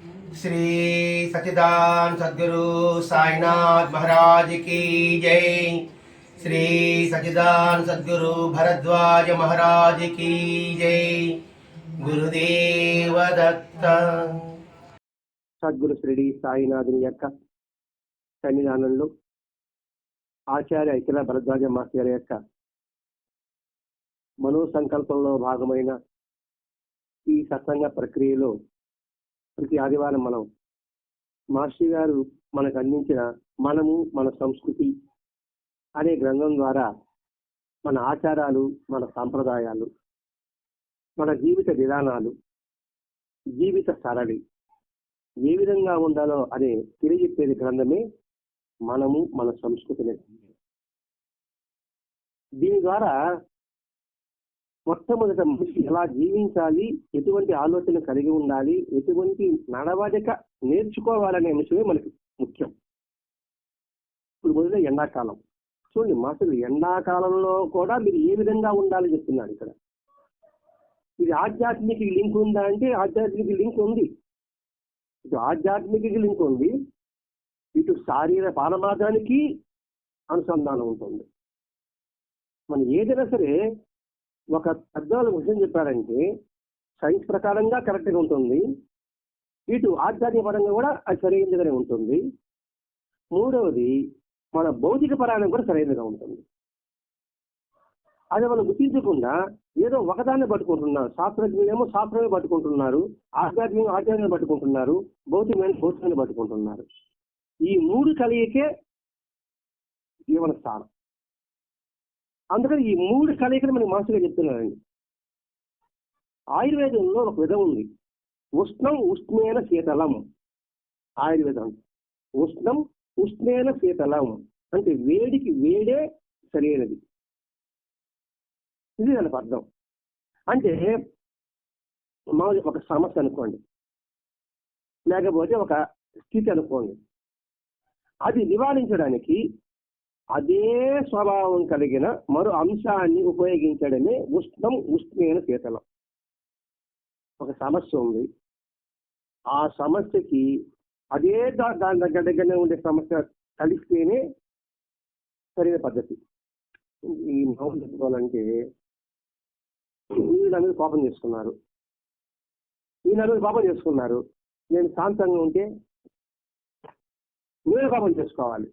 श्री सच्चिदानंद सद्गुरु साईनाथ महाराज की जय। श्री सच्चिदानंद सद्गुरु भरद्वाज महाराज की जय। गुरुदेव दत्त। సద్గురు శ్రీ సాయినాథుని యొక్క సన్నిధానంలో ఆచార్య ఇతర భరద్వాజ మాస్టర్ యొక్క మనోసంకల్పంలో భాగమైన ఈ సత్సంగ ప్రక్రియలో ప్రతి ఆదివారం మనం మాస్టర్ గారు మనకు అందించిన మనము మన సంస్కృతి అనే గ్రంథం ద్వారా మన ఆచారాలు, మన సాంప్రదాయాలు, మన జీవిత విధానాలు, జీవిత సరళి ఏ విధంగా ఉండాలో అనే తెలియజెప్పేది గ్రంథమే మనము మన సంస్కృతిని. దీని ద్వారా మొట్టమొదట మనిషి ఎలా జీవించాలి, ఎటువంటి ఆలోచన కలిగి ఉండాలి, ఎటువంటి నడవడిక నేర్చుకోవాలనే విషయమే మనకి ముఖ్యం. ఇప్పుడు మొదలు ఎండాకాలం చూడండి, మాస్టర్ ఎండాకాలంలో కూడా మీరు ఏ విధంగా ఉండాలి చెప్తున్నాడు ఇక్కడ. ఇది ఆధ్యాత్మిక లింక్ ఉందా అంటే ఆధ్యాత్మిక లింక్ ఉంది. ఇటు ఆధ్యాత్మిక లింక్ ఉంది, ఇటు శారీర పారమార్థానికి అనుసంధానం ఉంటుంది. మనం ఏదైనా సరే ఒక పెద్దవాళ్ళ విషయం చెప్పారంటే సైన్స్ ప్రకారంగా కరెక్ట్గా ఉంటుంది, ఇటు ఆధ్యాత్మిక పరంగా కూడా అది సరైనదిగానే ఉంటుంది. మూడవది మన భౌతిక పరంగా కూడా సరైనదిగా ఉంటుంది. అది మనం గుర్తించకుండా ఏదో ఒకదాన్ని పట్టుకుంటున్నారు. శాస్త్రజ్ఞులేమో శాస్త్రమే పట్టుకుంటున్నారు, ఆధ్యాత్మిక పట్టుకుంటున్నారు, భౌతికాన్ని పట్టుకుంటున్నారు. ఈ మూడు కలియకే జీవన స్థానం. అందుకని ఈ మూడు కలయికలు మనకి మాస్టర్గా చెప్తున్నారండి. ఆయుర్వేదంలో ఒక విధం ఉంది, ఉష్ణం ఉష్ణేన శీతలం. ఆయుర్వేదం ఉష్ణం ఉష్ణేన శీతలం అంటే వేడికి వేడే సరైనది. ఇది దానికి అర్థం. అంటే ఒక సమస్య అనుకోండి, లేకపోతే ఒక స్థితి అనుకోండి, అది నివారించడానికి అదే స్వభావం కలిగిన మరో అంశాన్ని ఉపయోగించడమే ఉష్ణం ఉష్ణేన శీతలం. ఒక సమస్య ఉంది, ఆ సమస్యకి అదే దాని దగ్గరనే ఉండే సమస్య కలిస్తేనే సరైన పద్ధతి. ఈ మామూలు చెప్పుకోవాలంటే వీళ్ళ మీద కోపం చేసుకున్నారు, నేను శాంతంగా ఉంటే మీరు కోపం చేసుకోవాలి.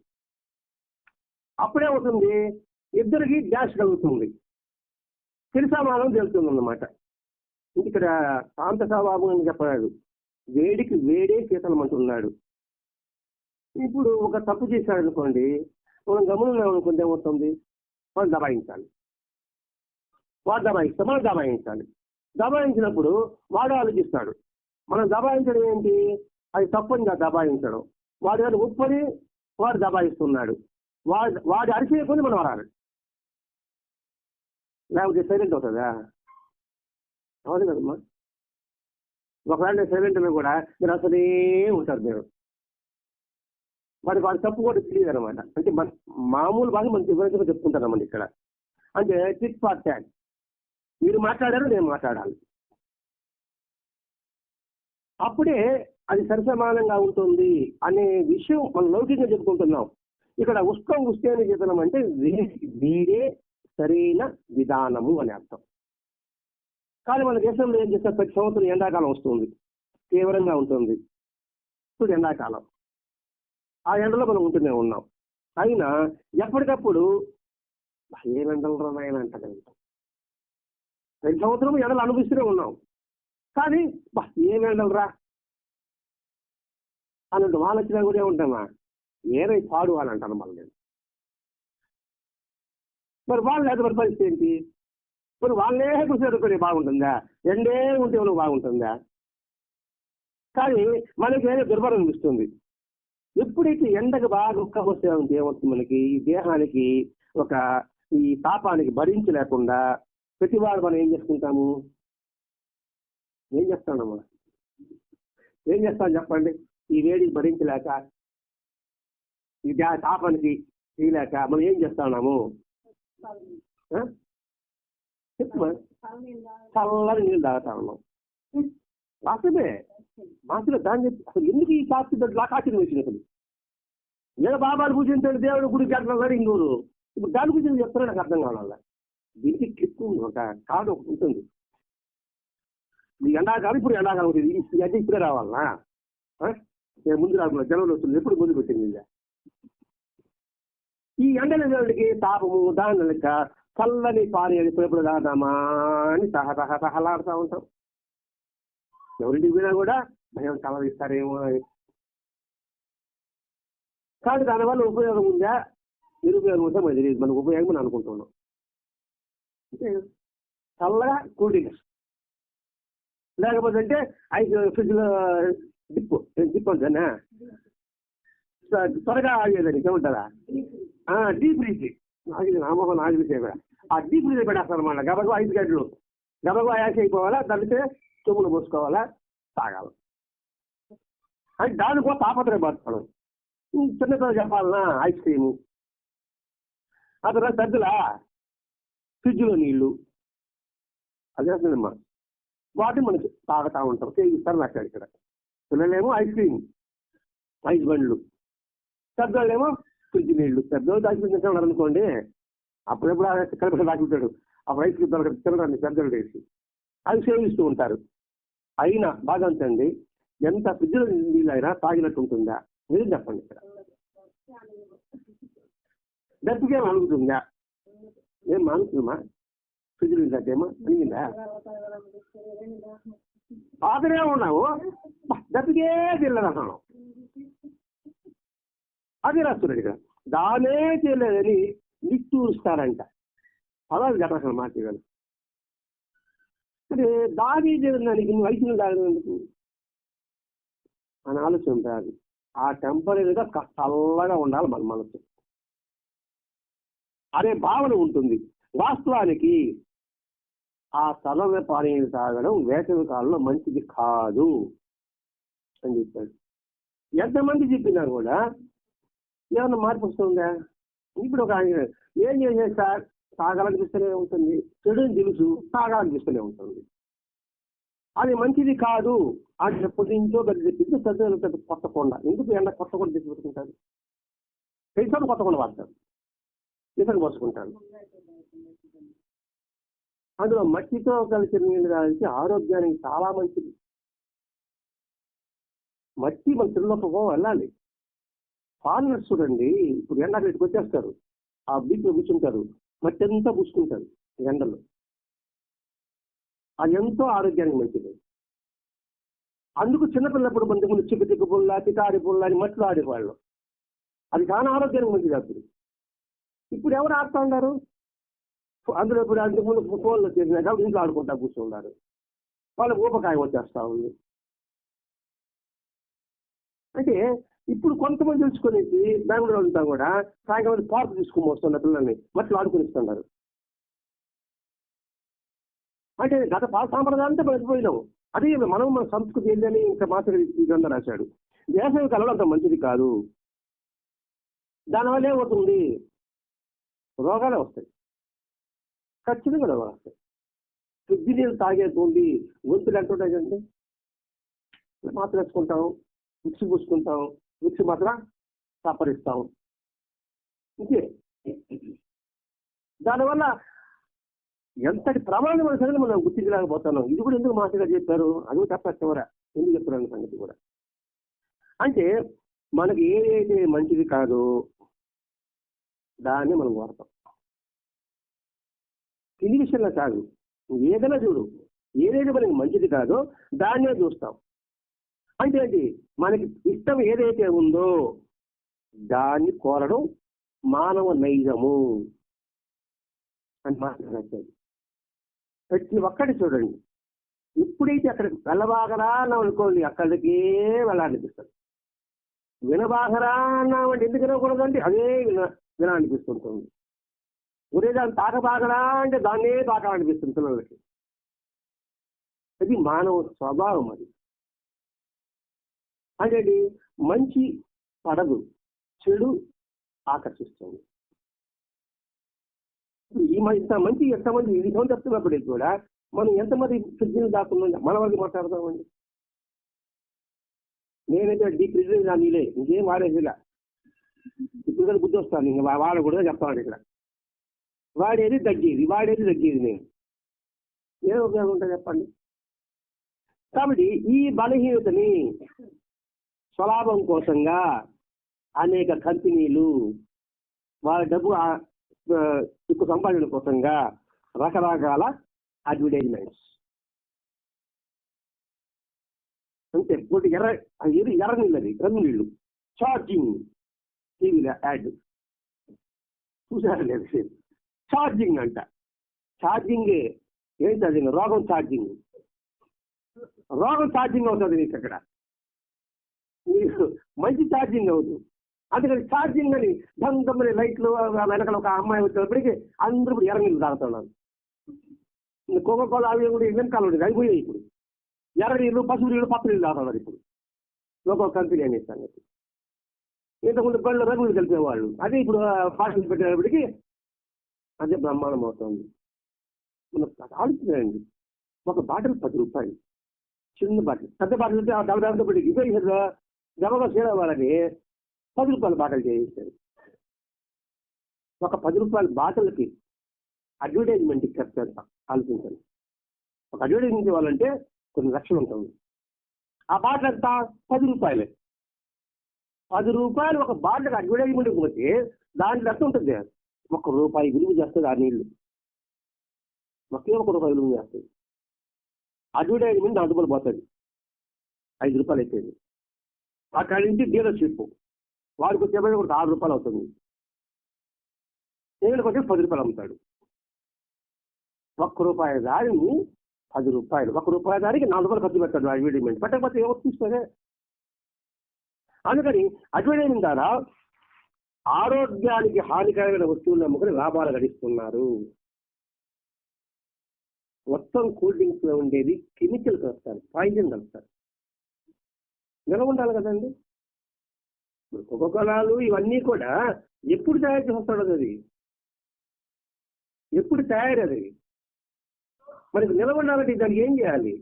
అప్పుడే అవుతుంది, ఇద్దరికి డ్యాష్ కలుగుతుంది, తెలిసామానం తెలుస్తుంది అన్నమాట. ఇక్కడ శాంత స్వభావం అని చెప్పాడు, వేడికి వేడే శీతలం అంటున్నాడు. ఇప్పుడు ఒక తప్పు చేశాడు అనుకోండి, మనం గమనం అనుకుంటే ఏమవుతుంది, మనం దబాయించాలి. మనం దబాయించాలి. దబాయించినప్పుడు వాడు ఆలోచిస్తాడు, మనం దబాయించడం ఏంటి, అది తప్పని దబాయించడం. వాడి గారు ఉప్పని వాడు దబాయిస్తున్నాడు, వాడి అరిచేయకొని మనం వరాలి, లేకపోతే సైలెంట్ అవుతుందా? అవును కదమ్మా. ఒకవేళ సైలెంట్ కూడా మీరు అసలే ఉంటారు, మీరు వాడి తప్పు కూడా తెలియదు అనమాట. అంటే మామూలు బాగా మనం వివరంగా చెప్పుకుంటారన్నమాట ఇక్కడ. అంటే టిట్ ఫార్ ట్యాగ్, మీరు మాట్లాడారు, నేను మాట్లాడాలి, అప్పుడే అది సరిసమానంగా ఉంటుంది అనే విషయం మనం లౌకికంగా చెప్పుకుంటున్నాం. ఇక్కడ ఉష్ణం ఉష్ణేన శీతలం అంటే వీడే సరైన విధానము అని అర్థం. కానీ మన దేశంలో ఏం చేస్తారు, ప్రతి సంవత్సరం ఎండాకాలం వస్తుంది, తీవ్రంగా ఉంటుంది. ఇప్పుడు ఎండాకాలం, ఆ ఎండలో మనం ఉంటూనే ఉన్నాం. అయినా ఎప్పటికప్పుడు ఏమెండలు రాయన అంటారు, ప్రతి సంవత్సరం ఎండలు అనుభవిస్తూనే ఉన్నాం. కానీ ఏమెండలు రా అన్నట్టు వాళ్ళు వచ్చినా కూడా ఉంటామా, ఏరై పాడు అని అంటాను మళ్ళీ. మరి వాళ్ళు లేదా మరి పరిస్థితి ఏంటి? మరి వాళ్ళే కూర్చోడుకొని బాగుంటుందా, ఎండే ఉంటే నువ్వు బాగుంటుందా? కానీ మనకి ఏదో దుర్భరం అనిపిస్తుంది. ఎప్పుడైతే ఎండకు బాగా ఉక్క వస్తే ఉంటే ఏమవుతుంది, మనకి ఈ దేహానికి ఒక ఈ తాపానికి భరించలేకుండా ప్రతివారు మనం ఏం చేసుకుంటాము, ఏం చేస్తాము చెప్పండి. ఈ వేడికి భరించలేక, ఈ తాపానికి తీయలేక మనం ఏం చేస్తున్నాము, చల్లని నీళ్ళు తాగుతా ఉన్నాం. వాస్తవే, మాసుగా దాన్ని చెప్పి అసలు ఎందుకు ఈ శాస్త్రి నాకు ఆశ్చర్యం వచ్చింది. అసలు ఏదో బాబాలు పూజించాడు దేవుడు గుడికి అట్లా ఇందూరు, ఇప్పుడు దాని గురించి చెప్తారో నాకు అర్థం కావాల. దీనికి క్లిక్ ఒక కార్డు ఒకటి ఉంటుంది. ఈ ఎండాకాలం ఇప్పుడు ఎండాకాలం ఉంటుంది, ఈ అడ్డ ఇప్పుడే రావాలనా? నేను ముందు రాకుండా జనంలో వస్తుంది, ఎప్పుడు ముందు పెట్టింది. ఈ ఎండల దేవుడికి తాపము దాని లెక్క చల్లని పాని ఎప్పుడు దాదామా అని సహలాడుతూ ఉంటాం. ఎవరింటికి పోయినా కూడా భయం కలరిస్తారేమో అని. కానీ దానివల్ల ఉపయోగం ఉందా నిరుపయోగం ఉందా మనకి తెలియదు. మనకు ఉపయోగం అని అనుకుంటున్నాం. అంటే చల్లగా కూల్ డ్రింక్స్, లేకపోతే అంటే ఐదు ఫ్రిడ్జ్లో డిప్ ఉంటుందా త్వరగా ఆగేదానికి ఏముంటుందా డీప్ ఫ్రీజ్. నామోహన్ ఆగిలి కూడా ఆ డీప్ ఫ్రీజ్ పెట్టేస్తారు అన్నమాట. గబగబా 5 గంటలు గబగబా యాస అయిపోవాలా, దానితో చెప్పులు పోసుకోవాలా, తాగాలి. అంటే దాని కూడా తాపత్రయపడతాడు. చిన్నపిల్లలు చెప్పాలన్నా ఐస్ క్రీము, ఆ తర్వాత సర్దులా ఫ్రిడ్జ్లో నీళ్లు, అదే అమ్మా వాటిని మనకి తాగుతూ ఉంటాం. ఇస్తారు నాకు ఇక్కడ పిల్లలేమో ఐస్ క్రీమ్, ఐస్ బండ్లు, పెద్దవాళ్ళేమో ఫ్రిడ్జ్ నీళ్లు. పెద్దవాళ్ళు దాచిపెట్టిన అనుకోండి, అప్పుడెప్పుడు కలిపి దాచిపెట్టాడు. అప్పుడు ఐస్ క్రీమ్ దొరకదు తినడానికి పెద్దవాళ్ళు వేసి అవి సేవిస్తూ ఉంటారు. అయినా బాగా ఉంచండి, ఎంత ఫ్రిడ్జ్లో నీళ్ళు అయినా తాగినట్టు ఉంటుందా మీరు చెప్పండి. ఇక్కడ దెబ్బకేం అడుగుతుందా? ఏం మానుతుందమ్మా? ఫ్రిడ్జ్ నీళ్ళు తగ్గేమో అడిగిందా? ఆదరే ఉన్నావు దెబ్బకే తినలేదంటున్నావు. అదే రాస్తున్నాడు ఇక్కడ. దానే చేయలేదని నిట్టూరుస్తారంట. పదాలు చెప్పాలి మాట్లాడాలి. అంటే దాని చేయడానికి నువ్వు ఐదు తాగడం ఎందుకు అని ఆలోచన ఉంటుంది. ఆ టెంపరీగా చల్లగా ఉండాలి మన మనసు అనే భావన ఉంటుంది. వాస్తవానికి ఆ చల్లని పానీయం తాగడం వేసవి కాలంలో మంచిది కాదు అని చెప్పాడు. ఎంతమంది చెప్పినా కూడా ఏమన్నా మార్పు వస్తుందా? ఇప్పుడు ఒక ఏం చేసేది సార్, తాగాలనిపిస్తూనే ఉంటుంది, చెడుని తెలుసు తాగాలనిపిస్తూనే ఉంటుంది. అది మంచిది కాదు అని ఎప్పటి నుంచో గది చెప్పింది. పెద్ద కొత్తకొండ ఎందుకు ఎండ కొత్తకొండ తెచ్చి పెట్టుకుంటారు, పెంచాడు కొత్తకొండ వాడతారు, ఇతను పోసుకుంటారు. అందులో మట్టితో కలిసిన నీళ్ళు తాగితే ఆరోగ్యానికి చాలా మంచిది. మట్టి మన తిరులోకి వెళ్ళాలి. ఫారినర్స్ చూడండి, ఇప్పుడు ఎండ ఇటుకు వచ్చేస్తారు, ఆ బీచ్లో కూర్చుంటారు, మట్టి అంతా పూసుకుంటారు ఎండలో. అది ఎంతో ఆరోగ్యానికి మంచిది. అందుకు చిన్నపిల్లప్పుడు మంది ముందు చిక్కు పుల్ల, చికారి పుల్ల అని మట్టిలో ఆడేవాళ్ళు. అది చాలా ఆరోగ్యానికి మంచిది. అప్పుడు ఇప్పుడు ఎవరు ఆడుతూ ఉన్నారు? అందులో ఇప్పుడు అంతకుముందు ఫోన్లో చేసినా కాబట్టి ఇంట్లో ఆడుకుంటా కూర్చున్నారు. వాళ్ళకి ఊపకాయం వచ్చేస్తా ఉంది. అంటే ఇప్పుడు కొంతమంది తెలుసుకునేసి బెంగళూరు అంతా కూడా సాయంకాలం పార్క్ తీసుకుని వస్తున్న పిల్లల్ని మట్టిలో ఆడుకునిస్తున్నారు. అంటే గత సాంప్రదాయంతో మర్చిపోయినాము. అదే మనం మన సంస్కృతి ఏంటని ఇంకా మాస్టర్ గ్రంథం రాశాడు. వేసవి కాలంలో అంత మంచిది కాదు. దానివల్ల ఏమవుతుంది? రోగాలే వస్తాయి, ఖచ్చితంగా రోగాలు వస్తాయి. ఫ్రిడ్జ్ నీళ్ళు తాగేది గొంతులు ఎంతుంటాయండి. మాత్ర వేసుకుంటాం, మిక్సీ పూసుకుంటాం, మిక్సీ మాత్రం సపరిస్తాం, ఇంకే. దానివల్ల ఎంతటి ప్రమాదం అనేది మనం గుర్తించలేకపోతున్నాం. ఇది కూడా ఎందుకు మాస్టర్ గారు చెప్పారు, అది తప్ప చివర ఎందుకు చెప్తున్నాను సంగతి కూడా. అంటే మనకి ఏదైతే మంచిది కాదో దాన్ని మనం వాడతాం. తిని విషయంలో కాదు, ఏదైనా చూడు, ఏదైతే మనకి మంచిది కాదో దాన్నే చూస్తాం. అంటే ఏంటి, మనకి ఇష్టం ఏదైతే ఉందో దాన్ని కోరడం మానవ నైజము అని మాట్లాడారు. ప్రతి ఒక్కటి చూడండి, ఎప్పుడైతే అక్కడికి వెళ్ళబాగరా అన్నాం అనుకోండి, అక్కడికే వెళ్ళాలనిపిస్తుంది. వినబాగరా అన్నామంటే ఎందుకు వినకూడదండి, అదే వినాలనిపిస్తుంటుంది. ఒరే దాన్ని తాకబాగరా అంటే దాన్నే తాకాలనిపిస్తుంది పిల్లలకి. అది మానవ స్వభావం. అది అంటే మంచి పడదు, చెడు ఆకర్షిస్తుంది. మంచి ఎంతమంది విధం చెప్తున్నప్పటికీ కూడా మనం ఎంతమంది ఫ్రిడ్జ్ని దాక్కున్నా మన వాళ్ళకి మాట్లాడదామండి. నేనైతే డీప్ ఫ్రిడ్జ్ నా నీళ్ళే ఇంకేం వాడేదిలా. ఇప్పుడు కూడా బుద్ధి వస్తాను, ఇంకా వాడకూడదు చెప్తాను. ఇక్కడ వాడేది తగ్గేది నేను ఏం ఉపయోగం ఉంటుంది చెప్పండి. కాబట్టి ఈ బలహీనతని స్వలాభం కోసంగా అనేక కంపెనీలు వాళ్ళ డబ్బు ఎక్కువ సంపాదన కోసంగా రకరకాల అడ్వర్టైజ్మెంట్స్ అంతే. ఎర్ర నీళ్ళది, రంగు నీళ్ళు, ఛార్జింగ్ టీవీలో యాడ్ చూసారా లేదు? ఛార్జింగ్ అంట. ఛార్జింగ్ ఏంటి? అది రోగం ఛార్జింగ్ అవుతుంది నీకు అక్కడ. నీకు మంచి ఛార్జింగ్ అవుతుంది. అందుకని ఛార్జింగ్ అని దమ్మని లైట్లు వెనకాల ఒక అమ్మాయి వచ్చేటప్పటికి అందరూ ఇప్పుడు ఎర్ర నీళ్ళు తాగుతున్నారు. కోకోకోలా అవి కూడా వెనకాల ఉండేది, అయిపోయాయి. ఇప్పుడు ఎర్ర నీళ్ళు, పసుపు నీళ్ళు, పచ్చ నీళ్ళు తాగుతున్నారు ఇప్పుడు. లోకో కంపెనీ అనే సంగతి. ఇంతకుముందు బళ్ళు రంగులు కలిపేవాళ్ళు, అదే ఇప్పుడు ఫాషన్ పెట్టేటప్పటికి అదే బ్రహ్మాండం అవుతుంది. మనం ఆలోచించండి, ఒక బాటిల్ 10 రూపాయలు, చిన్న బాటిల్. పెద్ద బాటిల్ అయితే 40 ఇవే గమగా చేయడం వాళ్ళని 10 రూపాయల బాటిల్ చేసేసారు. ఒక 10 రూపాయల బాటిల్కి అడ్వర్టైజ్మెంట్ ఖర్చు ఎంత ఆలోచించండి. ఒక అడ్వర్టైజ్మెంట్ ఇవ్వాలంటే కొన్ని లక్షలు ఉంటుంది. ఆ బాటిల్ ఎంత? 10 రూపాయలే. 10 రూపాయలు ఒక బాటిల్కి అడ్వర్టైజ్మెంట్ పోతే దాంట్లో ఎంత ఉంటుంది? ₹1 విలువ చేస్తుంది ఆ నీళ్లు. ఒకే ₹1 విలువ చేస్తుంది. అడ్వర్టైజ్మెంట్ 4 రూపాయలు పోతుంది, 5 రూపాయలు అయిపోయింది. అక్కడి నుంచి డీలర్షిప్ వాడికి వచ్చేపటి ఒక 6 రూపాయలు అవుతుంది. నేను వచ్చి 10 రూపాయలు అమ్ముతాడు. ₹1 దారిని 10 రూపాయలు, ₹1 దానికి 4 రూపాయలు ఖర్చు పెడతాడు అడ్వర్టైజ్మెంట్. పెట్టకపోతే ఎవరు తీసుకోదే. అందుకని అడ్వర్టైజ్మెంట్ ద్వారా ఆరోగ్యానికి హానికరమైన వస్తువులు అమ్ముకుని లాభాలు గడిస్తున్నారు. మొత్తం కూల్ డ్రింక్స్ లో ఉండేది కెమికల్ కలుస్తారు, పాయిజన్ కలుస్తారు. నిలవ ఉండాలి కదండి. ఇప్పుడు కోకోకోలాలు ఇవన్నీ కూడా ఎప్పుడు తయారు చేస్తాడు? అది ఎప్పుడు తయారది? మనకి నిలవ ఉండాలంటే దానికి ఏం చేయాలి?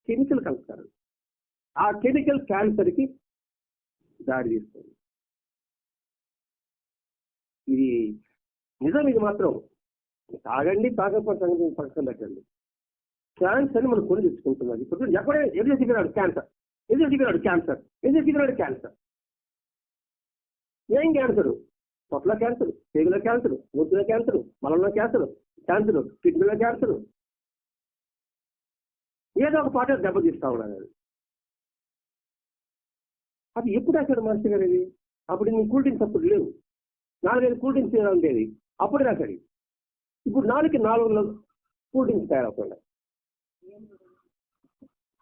కెమికల్ కలుస్తారు. ఆ కెమికల్ క్యాన్సర్కి దారి తీస్తుంది. ఇది నిజం. ఇది మాత్రం తాగండి, తాగకపోతే సంగతి పక్కన పెట్టండి. క్యాన్సర్ ని మనం కొని తెచ్చుకుంటున్నది. ఇప్పుడు ఎప్పుడే ఎదురు చెప్పినాడు క్యాన్సర్, ఏం క్యాన్సర్? పొట్టలో క్యాన్సర్, పేగులో క్యాన్సర్, ముద్దులో క్యాన్సర్, మలంలో క్యాన్సర్, కిడ్నీలో క్యాన్సర్, ఏదో ఒక పాట దెబ్బతీస్తా ఉన్నాడు. అది ఎప్పుడు రాశాడు మాస్టర్ గారు? ఇది అప్పుడు నీ కూల్ డ్రింక్స్ అప్పుడు లేవు, 4-5 కూల్ డ్రింక్స్ ఉండేది, అప్పుడు రాశాడు. ఇప్పుడు 400 కూల్ డ్రింక్స్ తయారవుతుంది.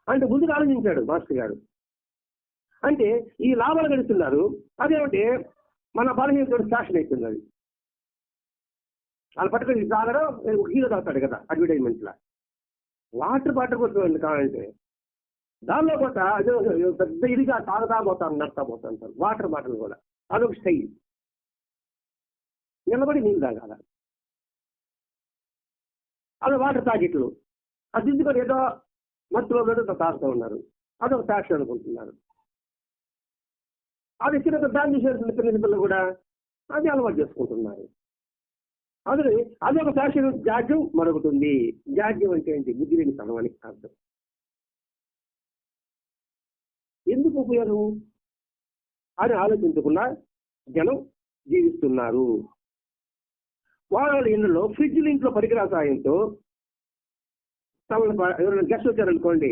అంటే ముందుకు ఆలోచించాడు మాస్టర్ గారు. అంటే ఈ లాభాలు గడుస్తున్నారు. అదేమంటే మన బలహీనతో ఫ్యాషన్ అయిపోయింది. అది వాళ్ళు పట్టుకొని తాగడం హీరో తాగుతాడు కదా అడ్వర్టైజ్మెంట్ లా. వాటర్ బాటిల్ కొట్టుకోండి కావాలంటే దానిలో పోతా అదే పెద్ద ఇదిగా తాగుతా పోతాను వాటర్ బాటిల్ కూడా అదొక స్టైల్. నిలబడి నీళ్ళు తాగాల. అదే వాటర్ ప్యాకెట్లు అది దిద్దుకొని ఏదో మత్తులో తాగుతూ ఉన్నారు. అదొక ఫ్యాషన్ అనుకుంటున్నారు. అది చిన్న దాన్ని చేసిన పిల్లలు కూడా అది అలవాటు చేసుకుంటున్నారు. అదొక ఫ్యాషన్. జాడ్యం మరొకటి ఉంది. జాడ్యం అంటే ఏంటి? బుద్ధి లేని తనవానికి అర్థం. ఎందుకు ఉపయోగం అని ఆలోచించకుండా జనం జీవిస్తున్నారు. వాళ్ళ ఇళ్లలో ఫ్రిడ్జ్లు ఇంట్లో పరికరాల సాయంతో ఎవరైనా గెస్ట్ వచ్చారనుకోండి,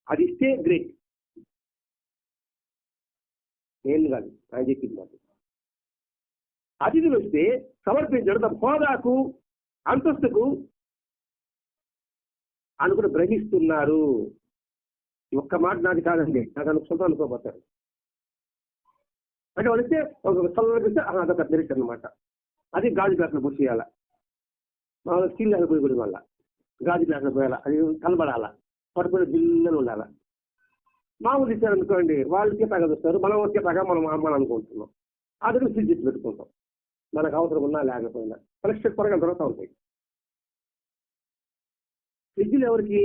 అది ఇస్తే గ్రేట్. నేను కాదు, ఆయన చెప్పింది కాదు. అతిథులు వస్తే సమర్పించడం తమ హోదాకు అంతస్తుకు అనుకుని గ్రహిస్తున్నారు. ఒక్క మాట నాది కాదండి, నాకు సొంతం అనుకోపోతారు. అంటే వాళ్ళు ఇస్తే ఒక చల్లగిస్తే అదొక మెరిట్ అనమాట. అది గాజు గ్లాసులో పూసేయాల, స్టీల్ గ్లాసులో పోయి కూడా వల్ల గాజు గ్లాసులో పోయాలా, అది కలబడాలా, పట్టుకుని బిల్లలు ఉండాలా. మామూలు ఇచ్చారనుకోండి, వాళ్ళకే తగదొస్తారు, మనం వచ్చే తగ మనం అమ్మాలి అనుకుంటున్నాం. అది ఫ్రిడ్జ్ ఇచ్చి పెట్టుకుంటాం, మనకు అవసరం ఉన్నా లేకపోయినా. కలెక్షన్ త్వరగా దొరుకుతూ ఉంటాయి. ఫ్రిడ్జ్లు ఎవరికి?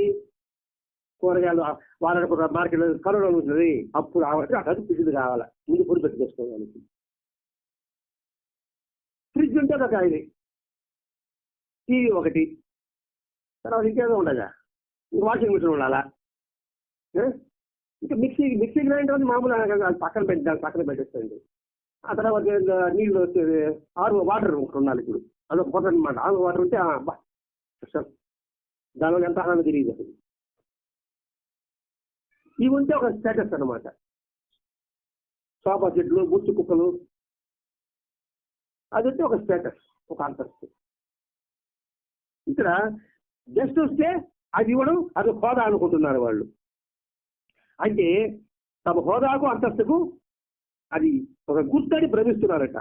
కూరగాయలు వాళ్ళ మార్కెట్ కరోనా ఉంటుంది, అప్పుడు అక్కడ ఫ్రిడ్జ్ కావాలి, ముందు పొడి పెట్టి చేసుకోవడానికి. ఫ్రిడ్జ్ ఉంటే ఒక ఇది, టీవీ ఒకటి, తర్వాత ఇంకేదో ఉండగా వాషింగ్ మిషన్ ఉండాలా, ఇంకా మిక్సీ గ్రైండర్ అని మామూలు పక్కన పెట్టేస్తుంది. ఆ తర్వాత నీళ్ళు వచ్చేది వాటర్ ఒకటి ఉండాలి. ఇప్పుడు అదొక పొద్దు అనమాట. వాటర్ ఉంటే దానివల్ల ఎంత ఆనందం తెలియదు అసలు. ఇవి ఉంటే ఒక స్టేటస్ అనమాట. సోఫా సెట్లు, బుచ్చు కుక్కలు, అది ఉంటే ఒక స్టేటస్, ఒక అంతస్తు. ఇక్కడ జస్ట్ వస్తే అది ఇవ్వడం అది హోదా అనుకుంటున్నారు వాళ్ళు. అంటే తమ హోదాకు అంతస్తుకు అది ఒక గుర్తని భ్రమిస్తున్నారట.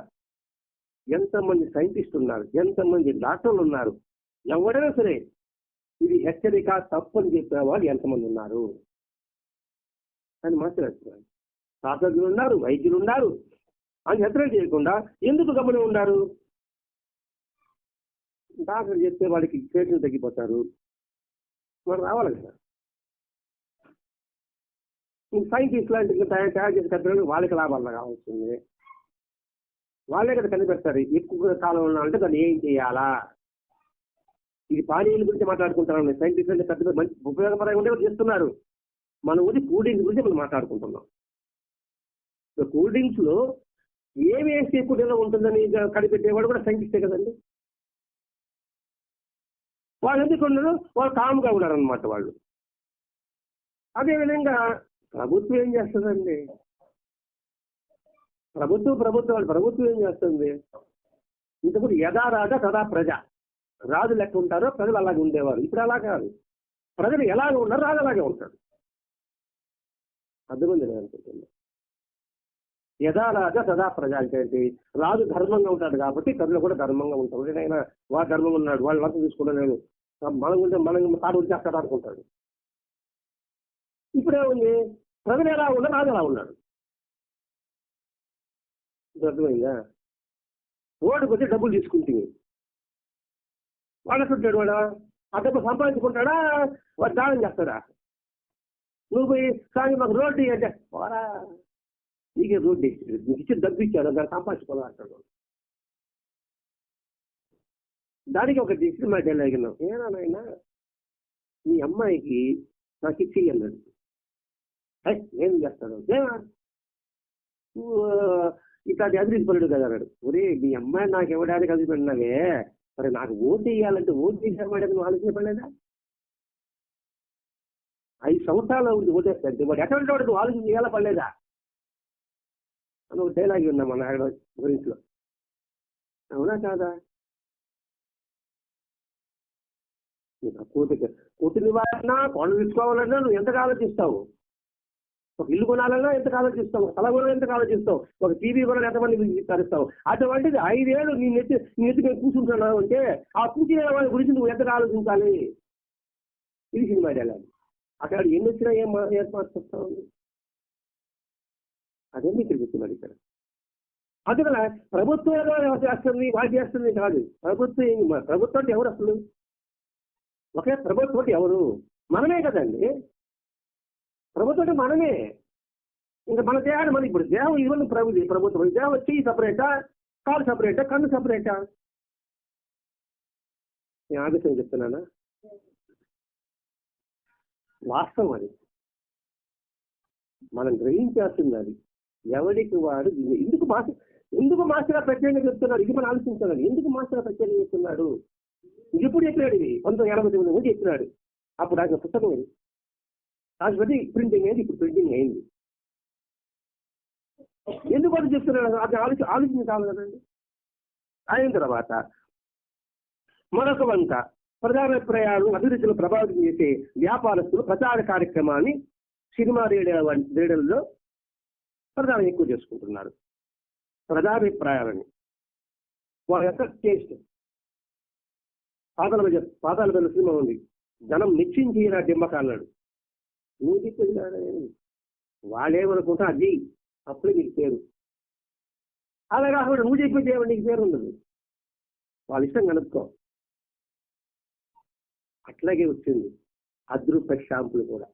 ఎంతమంది సైంటిస్టులు ఉన్నారు, ఎంతమంది డాక్టర్లు ఉన్నారు, ఎవరైనా సరే ఇది హెచ్చరిక తప్పని చెప్పేవాళ్ళు ఎంతమంది ఉన్నారు అని మాట్లాడుతున్నారు. శాస్త్రజ్ఞులు ఉన్నారు, వైద్యులు ఉన్నారు అని హెచ్చరిక చేయకుండా ఎందుకు గమనం ఉన్నారు? డాక్టర్ చెప్తే వాడికి పేషెంట్ తగ్గిపోతారు, వాడు రావాలి కదా. సైంటిస్ట్ లాంటి తయారు చేసే కట్టడం వాళ్ళకి లాభాలు కావాల్సింది, వాళ్ళే కదా కనిపెడతారు. ఎక్కువ కాలం ఉన్నామంటే దాన్ని ఏం చేయాలా. ఇది పానీయాల గురించి మాట్లాడుకుంటారు. సైంటిస్ట్ అంటే పెద్ద మంచి ఉపయోగపరంగా ఉండే చేస్తున్నారు. మనం ఊరి కూల్ డ్రింక్స్ గురించి మనం మాట్లాడుకుంటున్నాం. కూల్ డ్రింక్స్ లో ఏమి వేస్తే ఎక్కువ నిల్వ ఉంటుందని కనిపెట్టేవాడు కూడా సైంటిస్టే కదండి. వాళ్ళు ఎందుకు ఉన్నారు? వాళ్ళు కామ్గా ఉన్నారనమాట వాళ్ళు. అదేవిధంగా ప్రభుత్వం ఏం చేస్తుందండి? ప్రభుత్వం ఏం చేస్తుంది? ఇంతకుముందు యథా రాజా తదా ప్రజ, రాజు లెక్క ఉంటారో ప్రజలు అలాగే ఉండేవారు. ఇప్పుడు అలా కాదు, ప్రజలు ఎలాగ ఉన్నారు రాజు అలాగే ఉంటాడు. అర్థమైంది నేను అనుకుంటున్నా. యథా రాజా తదా ప్రజ అంటే రాజు ధర్మంగా ఉంటాడు కాబట్టి ప్రజలు కూడా ధర్మంగా ఉంటారు. ఏదైనా వాడు ధర్మంగా ఉన్నాడు, వాళ్ళు వర్తం తీసుకున్నాడు, మనం ఉంటే మనం తాడు చేస్తాడు అనుకుంటాడు. ఇప్పుడేముంది? ప్రజలు ఎలా ఉన్నారు, రాజు ఎలా ఉన్నాడు. అర్థమైందా? ఓటుకు వచ్చి డబ్బులు తీసుకుంటుంది, వాడుకుంటాడు. వాడు ఆ డబ్బు సంపాదించుకుంటాడా, వాడు దానం చేస్తాడా? నువ్వు పోయి కానీ మాకు రోడ్డు అంటే పోరా, నీకే రోడ్డు నీకు ఇచ్చి డబ్బు ఇచ్చాడు, దాన్ని సంపాదించుకోవాలంటాడు. దానికి ఒక సినిమా డైలాగినాం, ఏనాయనా మీ అమ్మాయికి నాకు ఇచ్చి అన్నాడు. ఏం చేస్తాడు? ఏమా నువ్వు ఇట్లాంటి అభివృద్ధి పనుడు కదా అన్నాడు. ఒరే మీ అమ్మాయి నాకు ఇవ్వడానికి అభివృద్ధి పడినావే, మరి నాకు ఓటు వేయాలంటే ఓటు వేసేవాడని నువ్వు ఆలోచన పడలేదా? 5 సంవత్సరాలు ఓటేస్తాడు వాడు, ఎటువంటి వాడు నువ్వు ఆలోచన చేయాలా పడలేదా అని ఒక డైలాగ్ ఉన్నా మన ఆయన గురించి. అవునా కాదా? కోటి నివారణ కొండలు తీసుకోవాలన్నా నువ్వు ఎంతగా ఆలోచిస్తావు? ఒక ఇల్లు కొనాలన్నా ఎంతగా ఆలోచిస్తావు? ఒక స్థలం కొనాలి ఎంతగా ఆలోచిస్తావు? ఒక టీవీ కొనాలి ఎంతమంది తరుస్తావు? అటువంటిది 5 ఏళ్ళు నీ నెత్తి మీద కూర్చుంటున్నావు అంటే ఆ కూర్చునే వాళ్ళ గురించి నువ్వు ఎంతగా ఆలోచించాలి? ఇది సినిమా డైలాగ్. అక్కడ ఎన్ని వచ్చినా ఏం ఏర్పాటు వస్తా ఉంది? అదే మీకు చెప్తున్నారు ఇక్కడ. అందువల్ల ప్రభుత్వం ఏదో చేస్తుంది, వాళ్ళు చేస్తుంది కాదు. ప్రభుత్వం అంటే ఎవరు అసలు? ఒకే ప్రభుత్వం అంటే ఎవరు? మనమే కదండి. ప్రభుత్వం అంటే మనమే. ఇంకా మన దేహాన్ని మనం ఇప్పుడు దేహం ఇవన్నీ ప్రభుత్వం దేహం వచ్చి సపరేటా, కాలు సపరేటా, కన్ను సపరేటా? నేను ఆదేశం చెప్తున్నానా? వాస్తవం అది. మనం గ్రహించాల్సింది అది. ఎవరికి వాడు ఎందుకు మాస్టర్ ప్రత్యేకంగా చెప్తున్నాడు? ఇది మనం ఆలోచించాలి. ఎందుకు మాస్టర్ ప్రత్యేకంగా చెప్తున్నాడు? ఎప్పుడు చెప్పినాడు? ఇది 1989 ముందు చెప్పినాడు. అప్పుడు ఆయన పుస్తకం ఇది రాజపతి ప్రింటింగ్ అయింది, ఇప్పుడు ప్రింటింగ్ అయింది. ఎందుకు అది చెప్తున్నాడు? అది ఆలోచించాలి కదండి. అయిన తర్వాత మరొక వంక ప్రజాభిప్రాయాలను అభివృద్ధిలో ప్రభావితం చేసే వ్యాపారస్తులు ప్రచార కార్యక్రమాన్ని సినిమా రేడియోలలో ప్రధానం ఎక్కువ చేసుకుంటున్నారు. ప్రజాభిప్రాయాలని వాళ్ళ యొక్క టేస్ట్. పాతాల బెల్ల సినిమా ఉంది, జనం నిశ్చించిన దిమ్మక అన్నాడు. నువ్వు చెప్పేది వాళ్ళేమనుకుంటా అది అప్పుడే నీకు పేరు. అలా కాకుండా నువ్వు చెప్పేది ఏమో నీకు పేరు ఉండదు. వాళ్ళ ఇష్టం కనుక్కో. అట్లాగే వచ్చింది ₹10 షాంపులు కూడా.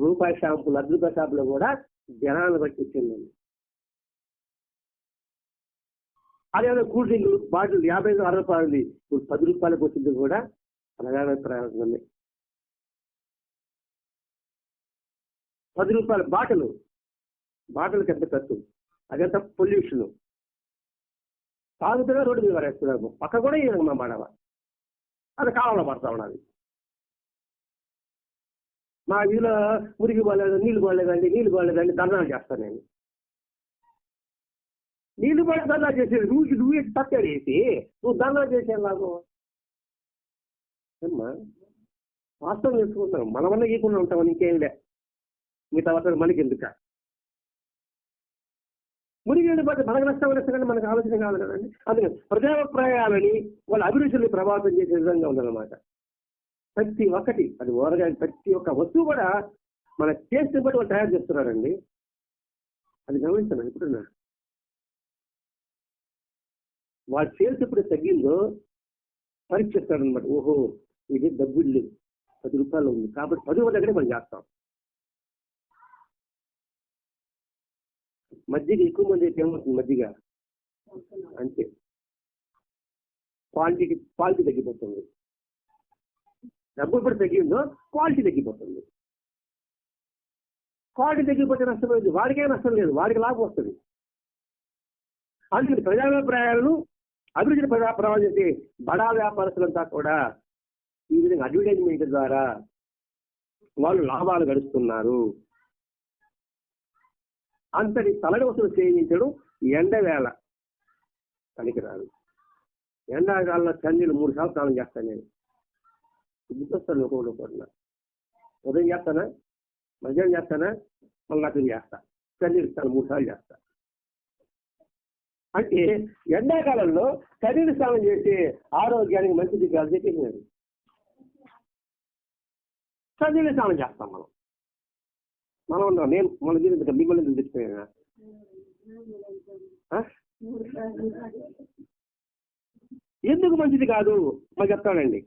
రూపాయి షాంపులు, 10 రూపాయల షాంపులు కూడా జనాలను బట్టి వచ్చిందండి. అదేవిధంగా కూల్ డ్రింకులు బాటిల్ 50 60 రూపాయలు, ఇప్పుడు 10 రూపాయలకు వచ్చింది కూడా అలాగే ప్రయాణం ఉంది. 10 రూపాయల బాటిల్కి ఎంత ఖర్చు, అదంతా పొల్యూషన్. తాగుతున్నా రోడ్డు మీద పడేస్తున్నాము, పక్క కూడా ఈ విధంగా పడవ, అది కాలంలో పడతా ఉన్నది. మా వీధిలో మురికి పోలేదు, నీళ్లు పోలేదండి ధర్నాలు చేస్తాను నేను. నీళ్లు పడి ధర్నా చేసేది నువ్వు తప్పేసి నువ్వు ధర్నా చేసేది లాభం అమ్మా. వాస్తవం తెలుసుకుంటాం, మనమన్నా గీకుండా ఉంటాం, ఇంకేం లే. మిగతా వాటి మనకి ఎందుక మురికి పడితే మనకు నష్టం మనకు ఆలోచన కాదు కదండి. అందుకని ప్రజాభిప్రాయాలని వాళ్ళ అభిరుచుల్ని ప్రభావితం చేసే విధంగా ఉందన్నమాట. ప్రతి ఒక్కటి, అది ఊరగాయ ప్రతి ఒక్క వస్తువు కూడా మన టేస్ట్ బట్టి వాళ్ళు తయారు చేస్తున్నారండి. అది గమనించాను. ఇప్పుడు వాళ్ళ సేల్స్ ఎప్పుడు తగ్గిందో పరీక్షిస్తాడు అనమాట. ఓహో ఇది డబ్బులు లేవు, 10 రూపాయలు ఉంది కాబట్టి 10 రూపాయల దగ్గరే మనం చేస్తాం. మజ్జిగ ఎక్కువ మంది అయితే ఏమవుతుంది, మజ్జిగ అంతే క్వాలిటీ తగ్గిపోతుంది. డబ్బు ఇప్పుడు తగ్గిందో క్వాలిటీ తగ్గిపోతుంది. క్వాలిటీ తగ్గిపోతే నష్టం లేదు, వాడికే నష్టం లేదు, వాడికి లాభం వస్తుంది. అందుకని ప్రజాభిప్రాయాలను అభివృద్ధిని ప్రభావం చేసే బడా వ్యాపారస్తులంతా కూడా ఈ విధంగా అడ్వర్టైజ్మెంట్ ద్వారా వాళ్ళు లాభాలు గడుస్తున్నారు. అంతటి తలడి వసూలు చేయించడం ఎండవేళ పనికిరాదు. ఎండాకాలంలో చన్నీళ్ళు 3 సార్లు స్నానం చేస్తాను నేను. గుర్తొస్తాను ఒకటి పడిన ఉదయం చేస్తానా, మధ్యాహ్నం చేస్తానా, మళ్ళీ రాత్రి చేస్తా. చన్నీళ్ళు ఇస్తాను 3 సార్లు చేస్తా. అంటే ఎండాకాలంలో చన్నీళ్ళు స్నానం చేసి ఆరోగ్యానికి మంచిది కాదు చెప్పేసినాడు. చన్నీళ్ళు స్నానం చేస్తాం మనం ఉన్నాం. నేను మన దీని మిమ్మల్ని ఎందుకు తెచ్చిపోయాను? ఎందుకు మంచిది కాదు మాకు చెప్తానండి.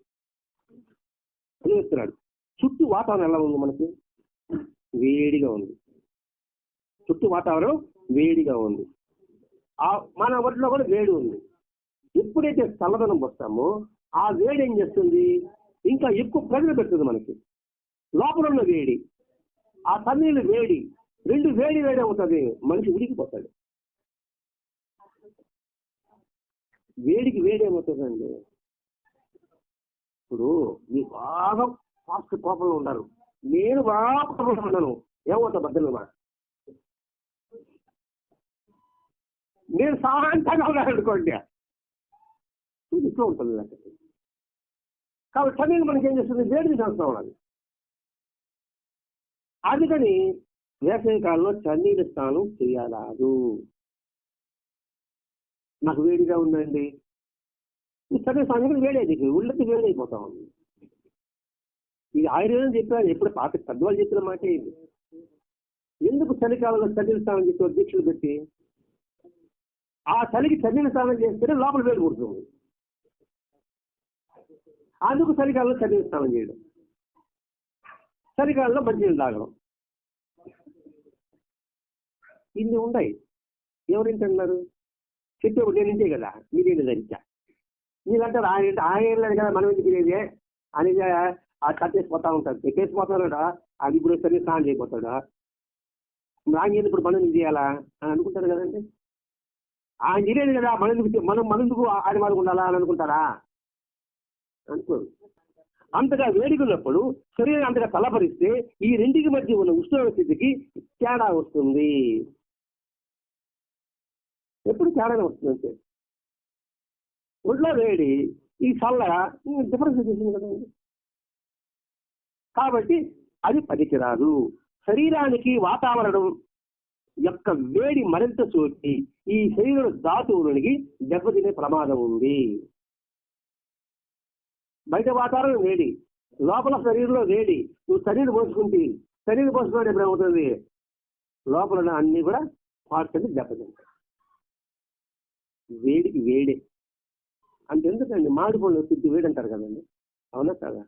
చెప్తున్నాడు. చుట్టూ వాతావరణం ఎలా ఉంది, మనకి వేడిగా ఉంది. చుట్టూ వాతావరణం వేడిగా ఉంది. మన ఒంట్లో కూడా వేడి ఉంది. ఎప్పుడైతే చల్లదనం వస్తామో ఆ వేడి ఏం చేస్తుంది, ఇంకా ఎక్కువ ప్రెజర్ పెడుతుంది మనకి. లోపల ఉన్న వేడి, ఆ తన్నీళ్ళు వేడి, రెండు వేడి అవుతుంది, మనిషి ఉడికిపోతాడు. వేడికి వేడి ఏమవుతుందండి. ఇప్పుడు మీరు బాగా ఫాస్ట్ కోపంలో ఉన్నారు, నేను బాగా కోపంలో ఉన్నాను, ఏమవుతా బద్దలు మాట. నేను శాంతంగా ఉన్నాననుకోండి, ఇట్లా ఉంటుంది. కాబట్టి చన్నీళ్ళు మనకి ఏం చేస్తుంది, వేడిని చేస్తూ ఉన్నది. అందుకని వేసవి కాలంలో చన్నీళ్ళు స్నానం చేయాలాదు. నాకు వేడిగా ఉందండి, ఈ చన్నీళ్ళు స్నానం వేడేది, ఉళ్ళకి వేడి అయిపోతా ఉంది. ఇది ఆయుర్వేదం చెప్పారు, ఎప్పుడు పాత పెద్దవాళ్ళు చెప్పిన మాట ఇది. ఎందుకు చలికాలంలో చన్నీళ్ళు స్నానం చేస్తే దీక్షలు పెట్టి ఆ చలికి చన్నీళ్ళు స్నానం చేస్తేనే లోపల వేడి పుడుతుంది. అందుకు చలికాలంలో చన్నీళ్ళు స్నానం చేయడం, చలికాలంలో మంచినీళ్ళు తాగడం, ఇన్ని ఉన్నాయి. ఎవరింటున్నారు? చెప్పేప్పుడు నేను ఇంతే కదా, మీరేంటి ధరించా, మీరంటారు ఆయన కదా మనం ఎందుకు తినేదే అని కట్టేసిపోతా ఉంటాడు. ఎక్కేసిపోతాడా, అది ఇప్పుడు సరే స్నానం చేయకపోతాడా, ఆయన ఇప్పుడు మనం ఎందుకు చేయాలా అని అనుకుంటారు కదండి. ఆయన తినేది కదా, మనందుకు ఆడి మాకు ఉండాలా అని అనుకుంటారా? అనుకోరు. అంతగా వేడికున్నప్పుడు శరీరం అంతగా తలపరిస్తే ఈ రెండింటి మధ్య ఉన్న ఉష్ణోగ్రత స్థితికి తేడా వస్తుంది. ఎప్పుడు తేడానే వస్తుందంటే ఒంట్లో వేడి, ఈ చల్లగా డిఫరెన్స్ చేసింది కదండి. కాబట్టి అది పనికిరాదు. శరీరానికి వాతావరణం యొక్క వేడి మరింత సోకి ఈ శరీర ధాతువులకి దెబ్బతినే ప్రమాదం ఉంది. బయట వాతావరణం వేడి, లోపల శరీరంలో వేడి. నువ్వు శరీరం పోసుకుంటే ఎప్పుడు ఏమవుతుంది, లోపల అన్ని కూడా పార్ట్స్ అంటే దెబ్బతింటాయి. వేడికి వేడే. అంతెందుకండి, మామిడి పళ్ళు తిరిగి వేడి అంటారు కదండి, అవునా కదా?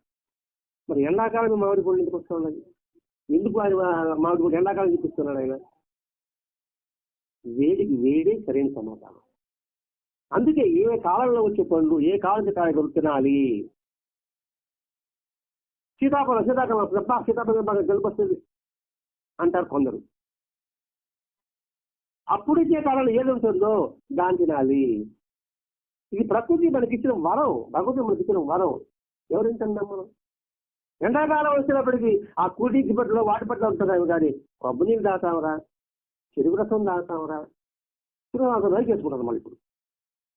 మరి ఎండాకాలం మామిడి పళ్ళు ఎందుకు వస్తూ ఉన్నది? ఎందుకు ఆయన మాకు ఎండాకాలం చూపిస్తున్నాడు ఆయన? వేడికి వేడే సరైన సమాధానం. అందుకే ఏ కాలంలో వచ్చే పండ్లు ఏ కాలం కాయ తినాలి. శీతాకాలం బాగా గెలుపొస్తుంది అంటారు కొందరు. అప్పుడిచ్చే కాలంలో ఏది ఉంటుందో దాన్ని తినాలి. ఇది ప్రకృతి మనకిచ్చిన వరం, భగవతి మనకిచ్చిన వరం. ఎవరింటున్నాం మనం? ఎండాకాలం వచ్చినప్పటికీ ఆ కూటీకి పట్ల వాటి పట్ల ఉంటున్నాము కానీ కొబ్బరి నీళ్ళు తాగుతామరా, చెరుకు రసం తాగుతామరా, చిరునాలు లైక్ చేసుకుంటాం. మళ్ళీ ఇప్పుడు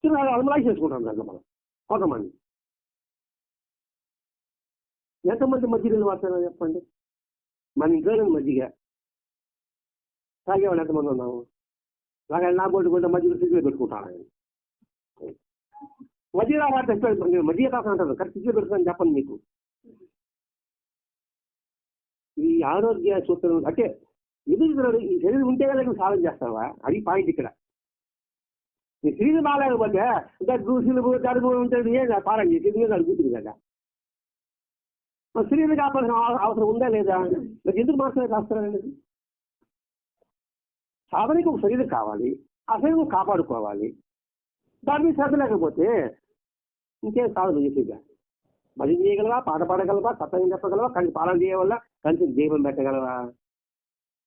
చిరునాలు లైక్ చేసుకుంటాం దాంట్లో మనం కొంతమంది. ఎంతమంది మజ్జిగ నీళ్ళు వాడతారో చెప్పండి. మన ఇంట్లో మజ్జిగ తాగేవాళ్ళు ఎంతమంది ఉన్నాము? అలాగే నా బోర్డు కూడా మజ్జిగ ఫ్రిడ్జ్లో పెట్టుకుంటాను. మజ్జిగ వాడితే మజ్జిగ తాగుతా అంటారు, కరెక్ట్ ఫ్రిడ్జ్లో పెట్టుకుంటాను చెప్పండి మీకు. ఈ ఆరోగ్య సూత్రం అంటే ఎదుగుతున్నాడు. ఈ శరీరం ఉంటే కదా నువ్వు సాధన చేస్తావా? అది పాయింట్ ఇక్కడ. నీ శరీరం బాగాలేకపోతే దగ్గు సిలుబు జరుగు ఉంటుంది. ఏం పారండి శరీరం మీద అడుగుతుంది కదా. మన శరీరం కాపాల్సిన అవసరం ఉందా లేదా? మరి ఎందుకు మాత్రమే రాస్తారండి? సాధనకి ఒక శరీరం కావాలి, ఆ శరీరం కాపాడుకోవాలి. దాని మీద శ్రద్ధ లేకపోతే ఇంకేం సాధన చేసేదా? భజన చేయగలవా, పాట పాడగలవా, సత్యం చెప్పగలవా, కంటి పాలన చేయగలవా, కంటి దీపం పెట్టగలవా?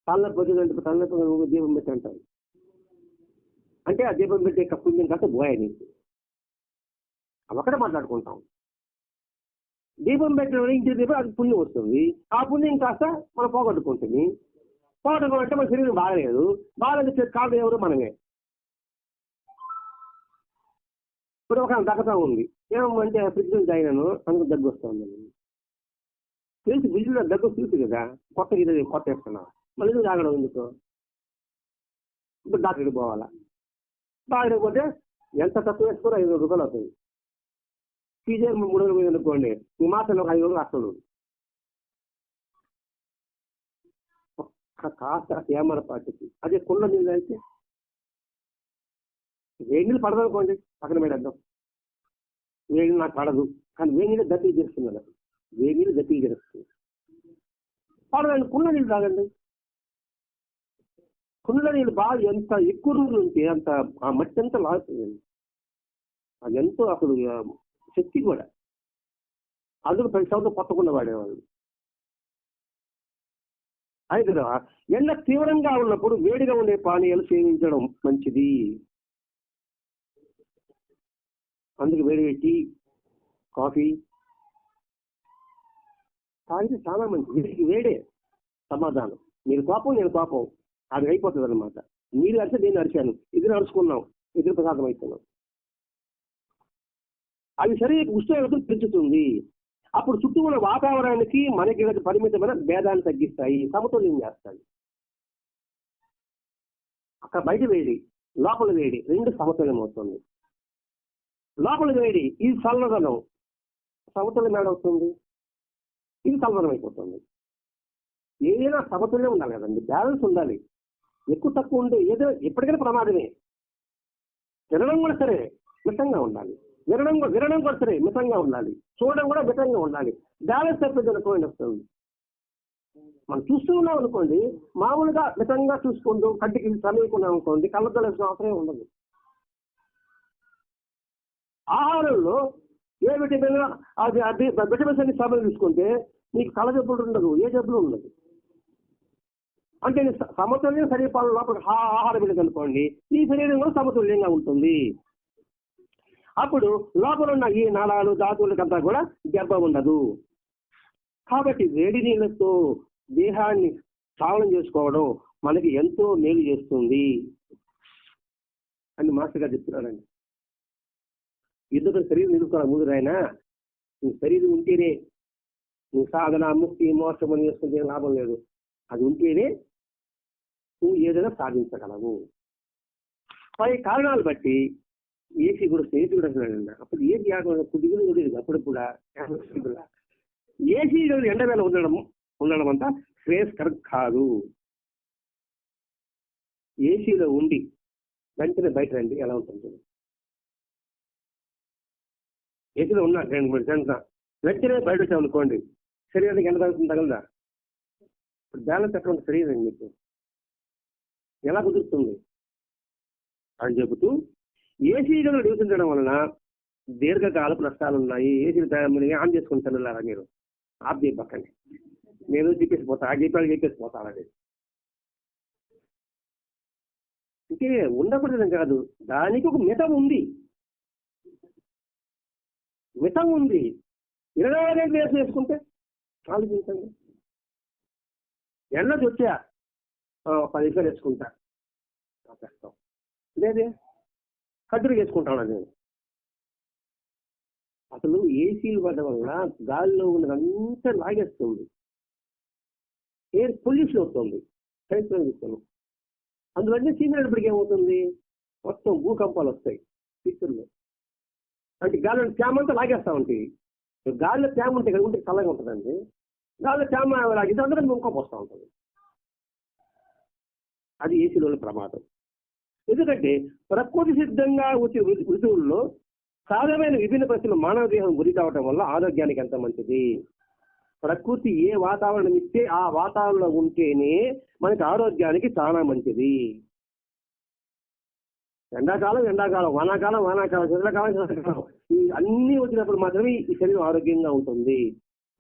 తలనొప్పి వచ్చిందంటే తలనొప్పి దీపం పెట్టంటారు. అంటే ఆ దీపం పెట్టే పుణ్యం కాస్త పోయా నీకు. ఒకటే మాట్లాడుకుంటాం. దీపం పెట్టిన ఇంటి దీపం అది పుణ్యం వస్తుంది. ఆ పుణ్యం కాస్త మనం పోగొట్టుకుంటుంది. పోగొట్టుకుంటే మన శరీరం బాగలేదు. బాగాలేదు కాదు ఎవరు? మనమే. ఇప్పుడు ఒక దగ్గతా ఉంది. ఏమంటే ఫ్రిడ్జ్ నుంచి అయినాను అందుకు దగ్గు వస్తుంది. తెలుసు ఫ్రిడ్జ్లో దగ్గు తెలుసు కదా, కొత్త ఇది కొత్త వేసుకున్నావు. మళ్ళీ నువ్వు తాగడం ఎందుకు? ఇప్పుడు డాక్టర్కి పోవాలా. బాగలేకపోతే ఎంత తక్కువ వేసుకోరో 500 రూపాయలు అవుతుంది. ఫీజే 300 మీద అనుకోండి, ఈ మాత్రం ఒక 500 వస్తుంది. ఒక్క కాస్త ఏమరపాటికి అదే కుండ నీళ్ళు అయితే వేడి నీళ్ళు పడదనుకోండి, పక్కన పెట్టేద్దాం. వేడి నీళ్ళు నాకు పడదు, కానీ వేడి నీళ్ళు గట్టిగా చేస్తున్నాను. వేడి నీళ్ళు గట్టిగా చేస్తుంది. పడదండి, కుండ నీళ్ళు తాగండి. కుండ నీళ్ళు బాగా ఎంత ఎక్కువ రోజులు ఉంటే అంత ఆ మట్టి అంతా లాగుతుందండి. అది ఎంతో అసలు శక్తి కూడా. అందులో 10 సంవత్సరం పట్టకుండా వాడేవాళ్ళు. అయితే ఎండ తీవ్రంగా ఉన్నప్పుడు వేడిగా ఉండే పానీయాలు సేవించడం మంచిది. అందుకు వేడి టీ, కాఫీ తాగితే చాలా మంచిది. వేడే సమాధానం. మీరు కోపం నేను కోపం అది అయిపోతుంది అనమాట. మీరు అరిస్తే నేను అరిచాను, ఇద్దరు అరుచుకున్నాం, ఇద్దరు ప్రసాదం అవుతున్నాం. అది శరీర ఉష్ణోగ్రతను పెంచుతుంది. అప్పుడు చుట్టూ ఉన్న వాతావరణానికి మనకి పరిమితమైన భేదాన్ని తగ్గిస్తాయి, సమతుల్యం చేస్తాయి. అక్కడ బయట వేడి, లోపల వేడి, రెండు సమతుల్యం అవుతుంది. లోపల వేడి ఇది చల్లదనం, సమతుల్యం ఏడవుతుంది, ఇది చల్లదనం అయిపోతుంది. ఏదైనా సమతుల్యం ఉండాలి కదండి, బ్యాలెన్స్ ఉండాలి. ఎక్కువ తక్కువ ఉంటే ఏదో ఎప్పటికైనా ప్రమాదమే. తినడం కూడా సరే మితంగా ఉండాలి, వినడం కూడా సరే మితంగా ఉండాలి, చూడడం కూడా మితంగా ఉండాలి. బ్యాలెన్స్ తప్పింది అనుకోండి వస్తుంది. మనం చూస్తూ ఉన్నాం అనుకోండి, మామూలుగా మితంగా చూసుకుంటూ కంటికి సమీకున్నాం అనుకోండి, కళ్ళద్దాల్సిన అవసరం ఉండదు. ఆహారంలో ఏ విటమిన్ అది విటమిన్స్ అన్ని సమయం తీసుకుంటే మీకు కళ్ళ జబ్బులు ఉండదు, ఏ జబ్బులు ఉండదు. అంటే సమతుల్యం శరీరం లోపల ఆహారం వెళ్ళదు అనుకోండి, ఈ శరీరం కూడా సమతుల్యంగా ఉంటుంది. అప్పుడు లోపల ఉన్న ఈ నాళాలు ధాతువులకంతా కూడా దెబ్బ ఉండదు. కాబట్టి వేడి నీళ్ళతో దేహాన్ని సావనం చేసుకోవడం మనకి ఎంతో మేలు చేస్తుంది అని మాస్టర్ గారు చెప్తున్నారండి. యుద్ధం శరీరం నిలుపుకోవాలి ముందు రాయన. నువ్వు శరీరం ఉంటేనే నువ్వు సాధన ముక్తి మోక్షం అని చేసుకుంటే లాభం లేదు. అది ఉంటేనే నువ్వు ఏదైనా సాధించగలవు. పై కారణాలు బట్టి ఏసీ కూడా స్నేహితుడు కూడా అంటున్నాడు. అప్పుడు ఏసీ కొద్దిగా ఉండేది అప్పుడప్పుడు. ఏసీ ఎండవేళ ఉండడం అంతా శ్రేయస్కరం కాదు. ఏసీలో ఉండి వెంటనే బయట రండి, ఎలా ఉంటుంది? ఏసీలో ఉన్నా 2-3 గంటల వెంటనే బయట వచ్చామనుకోండి, శరీరానికి ఎండ తగ్గుతుంది, తగలదా? ఇప్పుడు బ్యాలెన్స్ ఎక్కడ ఉంటుంది తెలియదండి మీకు, ఎలా కుదురుతుంది అని చెబుతూ ఏసీ గదులు నివసించడం వలన దీర్ఘకాలపు నష్టాలు ఉన్నాయి. ఏసీలు ఆన్ చేసుకుని తెల్లారా మీరు ఆఫ్ చేయబక్కండి, నేను చెప్పేసిపోతా ఆ చెప్పేసిపోతానని. ఇంకే ఉండకూడదని కాదు, దానికి ఒక మితం ఉంది. 24 గంటలు వేసి వేసుకుంటే ఆలోచించండి. ఎండకి వచ్చా 10 నిమిషాలు వేసుకుంటా, కష్టం లేదే, కడ్డూరు వేసుకుంటాను నేను. అసలు ఏసీలు పడడం వల్ల గాలిలో ఉన్నదంతా లాగేస్తుంది, ఎయిర్ పొల్యూషన్ అవుతుంది, సైన్స్. అందువల్ల సీనియర్పటికి ఏమవుతుంది, మొత్తం భూకంపాలు వస్తాయి పిక్చర్లో. అంటే గాలిలో తేమ అంతా లాగేస్తా ఉంటాయి. గాలిలో తేమ ఉంటే కదా ఉంటే చల్లగా ఉంటుందండి, గాలిలో తేమ లాగితే అందరం భూకంపం వస్తూ ఉంటుంది. అది ఏసీలో ప్రమాదం. ఎందుకంటే ప్రకృతి సిద్ధంగా వచ్చే ఋతువుల్లో సాధారణమైన విభిన్న పరిస్థితులు మానవ దేహం గురి కావటం వల్ల ఆరోగ్యానికి ఎంత మంచిది. ప్రకృతి ఏ వాతావరణం ఇస్తే ఆ వాతావరణంలో ఉంటేనే మనకి ఆరోగ్యానికి చాలా మంచిది. ఎండాకాలం వానాకాలం శీతాకాలం ఈ అన్ని వచ్చినప్పుడు మాత్రమే ఈ శరీరం ఆరోగ్యంగా ఉంటుంది.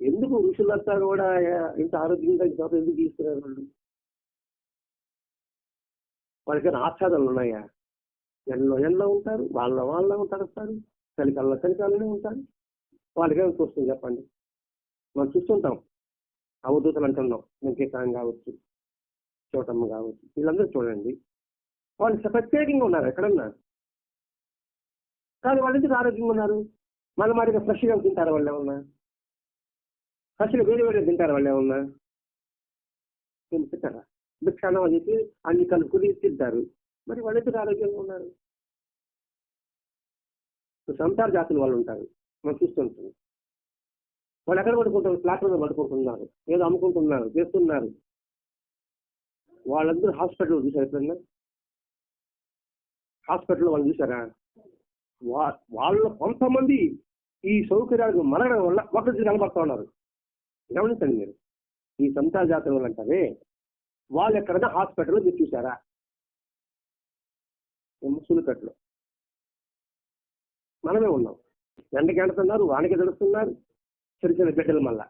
ఎందుకు ఋషులంతా కూడా ఇంత ఆరోగ్యంగా ఎందుకు తీసుకున్నారు వాళ్ళు? వాళ్ళకైనా ఆచ్ఛాదనలు ఉన్నాయా? ఎండలో ఉంటారు, వాళ్ళ ఉంటారు, వస్తారు చలికాలంలోనే ఉంటారు. వాళ్ళకేమో చూస్తుంది చెప్పండి. మనం చూస్తుంటాం, అవధూతలు అంటున్నాం, వెంకటేశ్వరం కావచ్చు, చోటమ్మ కావచ్చు, వీళ్ళందరూ చూడండి, వాళ్ళు ప్రత్యేకంగా ఉన్నారు ఎక్కడన్నా. కానీ వాళ్ళ ఎందుకు ఆరోగ్యంగా ఉన్నారు? మన మాదిరిగా ఫ్రెష్గా తింటారు వాళ్ళు ఏమన్నా? ఫ్రెష్గా వేరే తింటారు వాళ్ళు ఏమన్నా? తింటారా? భిక్షానం అని చెప్పి అన్ని కలుపుకుని తింటారు. మరి వాళ్ళు ఎందుకు ఆరోగ్యంగా ఉన్నారు? సంసార జాతులు వాళ్ళు ఉంటారు, మనం చూస్తుంటాం. వాళ్ళు ఎక్కడ పడుకుంటారు? ప్లాట్ఫామ్ పడుకుంటున్నారు, ఏదో అమ్ముకుంటున్నారు, చేస్తున్నారు. వాళ్ళందరూ హాస్పిటల్లో చూసారు ఎప్పుడన్నా? హాస్పిటల్లో వాళ్ళు చూసారా? వాళ్ళ కొంతమంది ఈ సౌకర్యాలకు మరగడం వల్ల ఒకరికి కనబడుతూ ఉన్నారు. గమనించండి మీరు, ఈ సంతాన జాతర వాళ్ళు అంటారే, వాళ్ళు ఎక్కడైనా హాస్పిటల్లో మీరు చూసారా? సులుకట్లో మనమే ఉన్నాం. ఎండకి ఎండుతున్నారు, వానికి తడుస్తున్నారు, చిన్న బిడ్డలు. మళ్ళా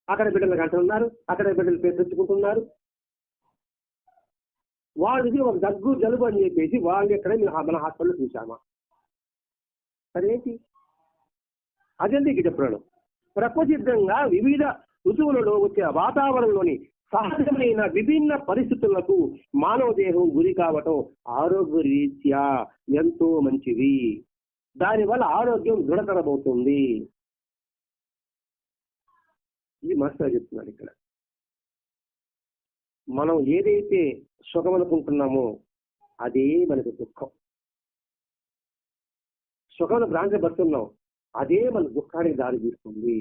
అక్కడ బిడ్డలు అంటున్నారు, అక్కడ బిడ్డలు పేరు తెచ్చుకుంటున్నారు. వాళ్ళకి ఒక దగ్గు జలుబు అని చెప్పేసి వాళ్ళు ఎక్కడ మన హాస్పిటల్లో చూసామా? అదేంటి? అదెందుకు చెప్పాడు? ప్రపంచంగా వివిధ ఋతువులలో వచ్చే వాతావరణంలోని సహజమైన విభిన్న పరిస్థితులకు మానవ దేహం గురి కావటం ఆరోగ్య రీత్యా ఎంతో మంచిది. దానివల్ల ఆరోగ్యం దృఢతరమవుతుంది. ఇది మాస్టర్ చెప్తున్నాడు ఇక్కడ. మనం ఏదైతే సుఖం అనుకుంటున్నామో అదే మనకు దుఃఖం. సుఖం భ్రాంతిపడుతున్నాం, అదే మన దుఃఖానికి దారి తీస్తుంది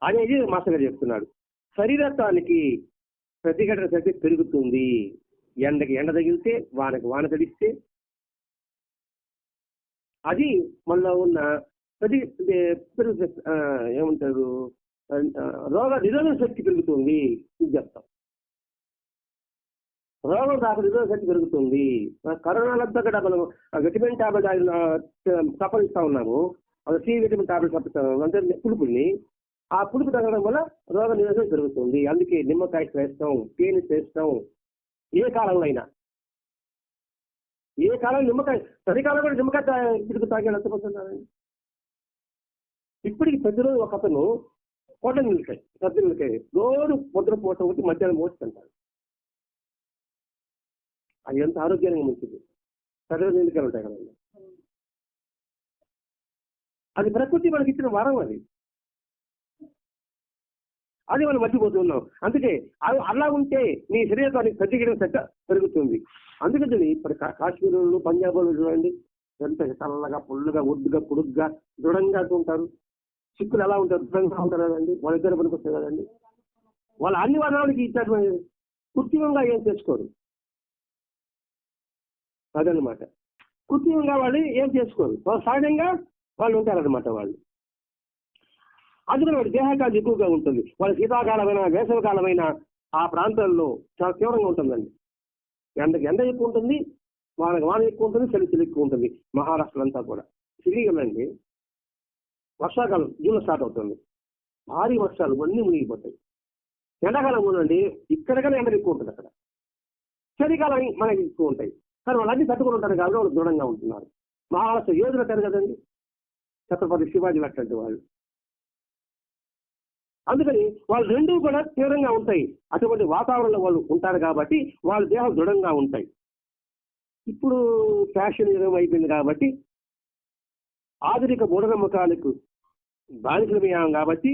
అనేది మాస్టర్ గారు చెప్తున్నాడు. శరీరత్వానికి ప్రతిఘటన శక్తి పెరుగుతుంది. ఎండకి ఎండ తగిలితే, వానకి వాన తడిస్తే అది మనలో ఉన్న ఏమంటారు, రోగ నిరోధక శక్తి పెరుగుతుంది. ఇది చెప్తాం. రోగం రాక నిరోధక శక్తి పెరుగుతుంది. కరోనాలంతా కూడా మనం విటమిన్ టాబ్లెట్ సఫరిస్తూ ఉన్నాము. సి విటమిన్ టాబ్లెట్ సఫరిస్తాము అంటే పులుపుని. ఆ పులుపు తగ్గడం వల్ల రోగ నిరోధక పెరుగుతుంది. అందుకే నిమ్మకాయ శ్రేష్టం, తేనె శ్రేష్టం. ఏ కాలంలో అయినా, ఏ కాలం నిమ్మకాయ, చలికాలం కూడా నిమ్మకాయ పిడుగు తాగాడు ఎంతపోతున్నారండి. ఇప్పటికి ప్రతిరోజు ఒక అతను పొట్ల నిమ్మకాయ, పెద్ద నిమ్మకాయ రోజు పొద్దున పూట ఒకటి, మధ్యాహ్నం మోసి తింటారు. అది ఎంత ఆరోగ్యానికి మంచిది. పెద్ద నిమ్మకాయలు ఉంటాయి కదండి. అది ప్రకృతి మనకి ఇచ్చిన వరం. అది మనం మర్చిపోతున్నాం. అందుకే అలా ఉంటే నీ శరీరానికి ప్రతిఘటన శక్తి పెరుగుతుంది. అందుకని ఇప్పుడు కాశ్మీర్లో, పంజాబ్లో చూడండి, ఎంత చల్లగా, పుల్లుగా, ఒడ్డుగా, పొడుగ్గా, దృఢంగా ఉంటారు. సిక్కులు ఎలా ఉంటారు? దృఢంగా ఉంటారు కదండి. వాళ్ళ ఇద్దరు పనికి వస్తారు కదండి. వాళ్ళ అన్ని వర్ణాలకి ఇచ్చారు, కృత్రిమంగా ఏం చేసుకోరు. అదనమాట. కృత్రిమంగా వాళ్ళు ఏం చేసుకోరు, వాళ్ళు సహజంగా వాళ్ళు ఉంటారనమాట. వాళ్ళు అందుకని వాడి దేహకాలం ఎక్కువగా ఉంటుంది. వాళ్ళ శీతాకాలమైన వేసవికాలమైన ఆ ప్రాంతాల్లో చాలా తీవ్రంగా ఉంటుందండి. ఎండ ఎక్కువ ఉంటుంది, వాన ఎక్కువ ఉంటుంది, చలి ఎక్కువ ఉంటుంది. మహారాష్ట్ర అంతా కూడా సిరిగలండి. వర్షాకాలం జూన్లో స్టార్ట్ అవుతుంది, భారీ వర్షాలు అన్నీ మునిగిపోతాయి. ఎండాకాలం ఉందండి, ఇక్కడికైనా ఎండలు ఎక్కువ ఉంటుంది అక్కడ. చలికాలం మనకి ఎక్కువ ఉంటాయి. కానీ వాళ్ళన్నీ తట్టుకుని ఉంటారు కాబట్టి వాళ్ళు దృఢంగా ఉంటున్నారు. మహారాష్ట్ర యోధులు అంటారు కదండి, ఛత్రపతి శివాజీ అట్లాంటి వాళ్ళు. అందుకని వాళ్ళు రెండూ కూడా తీవ్రంగా ఉంటాయి. అటువంటి వాతావరణంలో వాళ్ళు ఉంటారు కాబట్టి వాళ్ళ దేహం దృఢంగా ఉంటాయి. ఇప్పుడు ఫ్యాషన్ యుగం అయిపోయింది కాబట్టి ఆధునిక మూఢనమ్మకాలకు బానిసలమయ్యాం కాబట్టి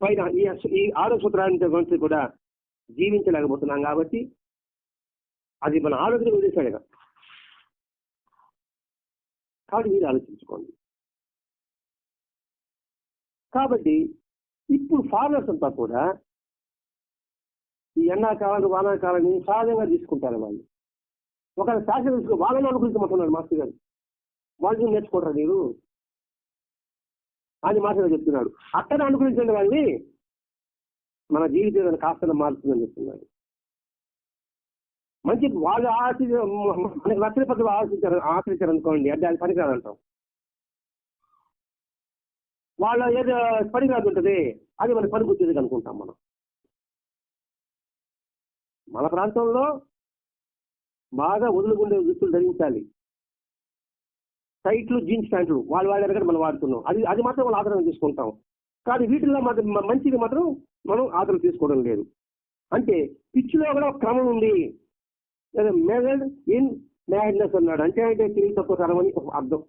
పైన ఈ 6 సూత్రాన్ని గురించి కూడా జీవించలేకపోతున్నాం కాబట్టి అది మన ఆలోచన వదిలేశాడు కదా. కాబట్టి మీరు ఆలోచించుకోండి. కాబట్టి ఇప్పుడు ఫార్మర్స్ అంతా కూడా ఈ ఎండాకాలం వానాకాలాన్ని సహజంగా తీసుకుంటారు. వాళ్ళు ఒక శాస్త్రం తీసుకో వాళ్ళని అనుకరించమంటున్నాడు మాస్టర్ గారు. వాళ్ళు నేర్చుకుంటారు మీరు అని మాస్టర్ గారు చెప్తున్నాడు. అక్కడ అనుకరించండి వాళ్ళని, మన జీవితం కాస్త మారుతుందని చెప్తున్నాడు. మంచి వాళ్ళు మనకి నచ్చిన పద్ధతులు ఆచరించారు అనుకోండి, అది పనికిరాదంటాం. వాళ్ళ ఏదో పనికిరాదు ఉంటుంది, అది మనకి పనికొచ్చేది అనుకుంటాం మనం. మన ప్రాంతంలో బాగా వదులుకుండే దుస్తులు ధరించాలి. టైట్లు, జీన్స్ ప్యాంట్లు వాళ్ళ దగ్గర మనం వాడుతున్నాం. అది మాత్రం మనం ఆదరణ తీసుకుంటాం. కానీ వీటిల్లో మంచిది మాత్రం మనం ఆదరణ తీసుకోవడం లేదు. అంటే పిచ్చిలో కూడా ఒక క్రమం ఉంది. మెథడ్ ఇన్ మ్యాడ్నెస్ అన్నాడు. అంటే తెలివి తక్కువ తరం అని అర్థం.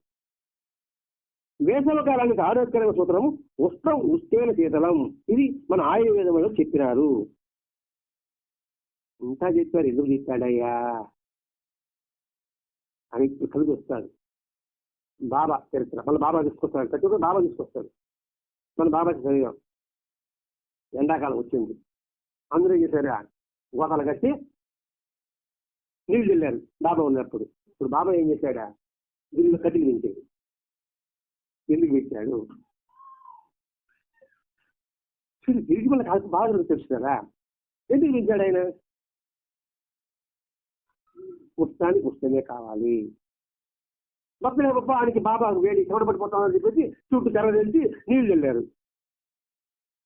వేసవ కాలానికి ఆరోగ్యకరమైన సూత్రం ఉష్ణం ఉష్ణేన శీతలం. ఇది మన ఆయుర్వేదంలో చెప్పినారు. ఇంకా చెప్పారు, ఎందుకు చెప్పాడయ్యా అని కలిసి వస్తాడు. బాబా చరిత్ర మన బాబా తీసుకొస్తాడు, ప్రతి ఒక్కరు బాబా తీసుకొస్తాడు. మన బాబాకి శరీరం ఎండాకాలం వచ్చింది, అందరూ ఏం చేశారు, గోతాలు కట్టి నీళ్ళు వెళ్ళారు బాబా ఉన్నప్పుడు. ఇప్పుడు బాబా ఏం చేశాడా, దీనిలో కట్టిలు పెంచాడు. ఎందుకు పెట్టాడు తిరిగి మన కాదు బాగా తెలుసు కదా. ఎందుకు పెంచాడు ఆయన? ఉష్ణానికి ఉష్ణమే కావాలి. మొత్తం గొప్ప ఆయనకి బాబా వేడి చెమటపడిపోతామని చెప్పేసి చుట్టూ తెర తెలిసి నీళ్ళు వెళ్ళారు.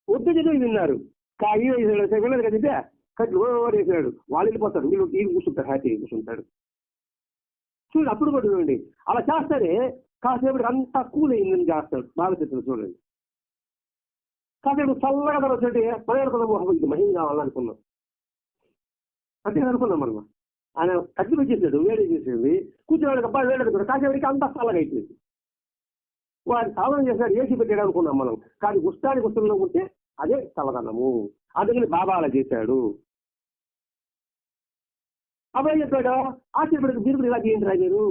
వద్దు చదివి విన్నారు. వెళ్ళదు కదంటే కట్లు వేసాడు. వాళ్ళు వెళ్ళిపోతారు, వీళ్ళు కూర్చుంటారు, హ్యాపీ కూర్చుంటాడు. చూడండి, అప్పుడు కూడా చూడండి, అలా చేస్తారే కాసేపటికి అంతా కూల్ అయిందని చేస్తాడు. బాగా చెప్తాడు చూడండి. కాసేపు చల్లగా వచ్చినట్టు పర్యాటకులు ఇది మహిళ కావాలనుకున్నాం, అంతే అనుకున్నాం మనం. ఆయన కట్టి పెట్టేసాడు, వేడి చేసేది, కూర్చోడానికి అబ్బాయి వేడెడుతాడు. కాసేపటికి అంతా చల్లగా అయిపోయింది. వాడు సాధన చేశాడు, ఏసీ పెట్టాడు అనుకున్నాం మనం. కానీ ఉష్టానికి ఉష్ణంలో ఉంటే అదే చల్లదనము. అందుకని బాబా అలా చేశాడు. అబ్బాయి చెప్పాడు, ఆశ్చర్యపడికి మీరు ఇలా చేయండి రా, మీరు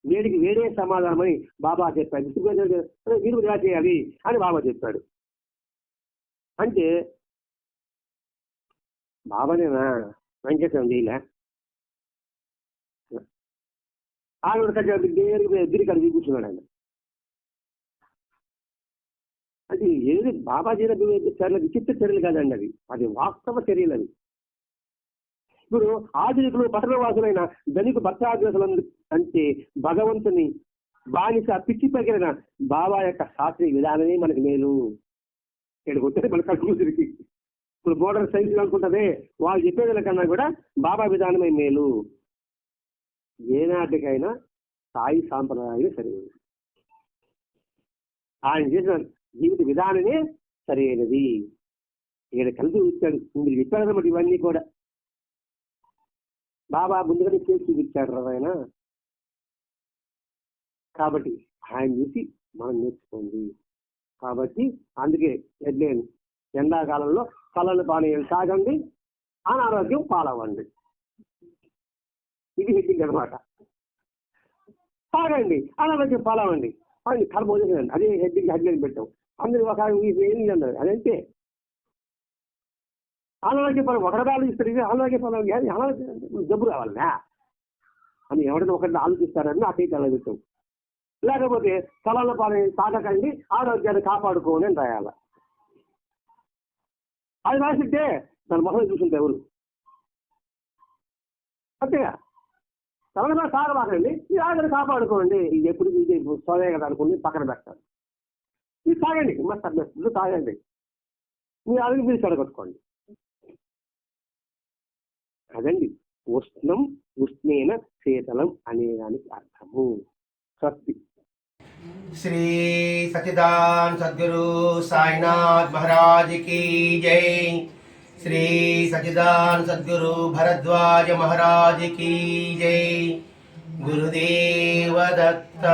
వేడికి వేడే సమాధానమని బాబా చెప్పాడు. మీరు ఇలా చేయాలి అని బాబా చెప్పాడు. అంటే బాబానేనా వెంకటేశ్వరం చేయలే, ఆవిడ గిరికాడ కూర్చున్నాడు ఆయన. అది ఏది బాబా చేయన చర్యలు విచిత్ర చర్యలు కాదండి, అది వాస్తవ చర్యలు. అవి ఇప్పుడు ఆధునికులు పట్టణవాసులైన ధనిక భక్తాగ్రసులు అంటే భగవంతుని బానిస పిచ్చి పగిలిన బాబా యొక్క శాస్త్రీయ విధానమే మనకి మేలు. ఇక్కడికి వస్తే మన కట్టుకూతురికి ఇప్పుడు మోడర్న్ సైన్స్ అనుకుంటుందే, వాళ్ళు చెప్పేదాని కన్నా కూడా బాబా విధానమే మేలు. ఏనాటికైనా సాయి సాంప్రదాయమే సరైనది. ఆయన చేసిన జీవిత విధానమే సరైనది. ఇక్కడ కలిసి ఇచ్చాడు, మీరు చెప్పారన్నమాట ఇవన్నీ కూడా. బాబా ముందుగానే చేసి చూపించాడు రా ఆయన. కాబట్టి ఆయన చూసి మనం నేర్చుకోండి. కాబట్టి అందుకే హెడ్లైన్, ఎండాకాలంలో చల్లని పానీయాలు తాగండి, అనారోగ్యం పాలవ్వండి. ఇది హెడ్డింగ్ అనమాట. తాగండి, అనారోగ్యం పాలవ్వండి అని కర్మోజనండి. అదే హెడ్లైన్ పెట్టాం. అందరూ ఒక ఏం అన్నారు, అదంతే. అనారోగ్య ఫలం ఒకటి ఇస్తారు, అనారోగ్య ఫలం జబ్బు రావాలనా అని ఎవరైనా ఒకరిని ఆలోచిస్తారని నాకైతే అలా పెట్టాం. లేకపోతే స్థలాల పాలని తాగకండి, ఆరోగ్యాన్ని కాపాడుకోని అని రాయాల. అది రాసిట్టే దాని మొహం చూసుంటే ఎవరు అంతేగా. స్థలంలో తాగబాకండి, ఈ ఆరోగ్యాన్ని కాపాడుకోండి, ఇది ఎప్పుడు ఇది సోదే కదా అనుకుని పక్కన పెడతారు. ఇది తాగండి, మస్తు తాగండి, మీ ఆరోగ్యం మీరు చెడగొట్టుకోండి. అదండి ఉష్ణం, ఉష్ణేన శీతలం అనేదానికి అర్థము. స్వస్తి. శ్రీ సచిదాన్ సద్గురు సాయినాథ్ మహారాజ్ की जय. श्री सच्चिदान सद्गुरु भरद्वाज महाराज की जय. गुरुदेव दत्त.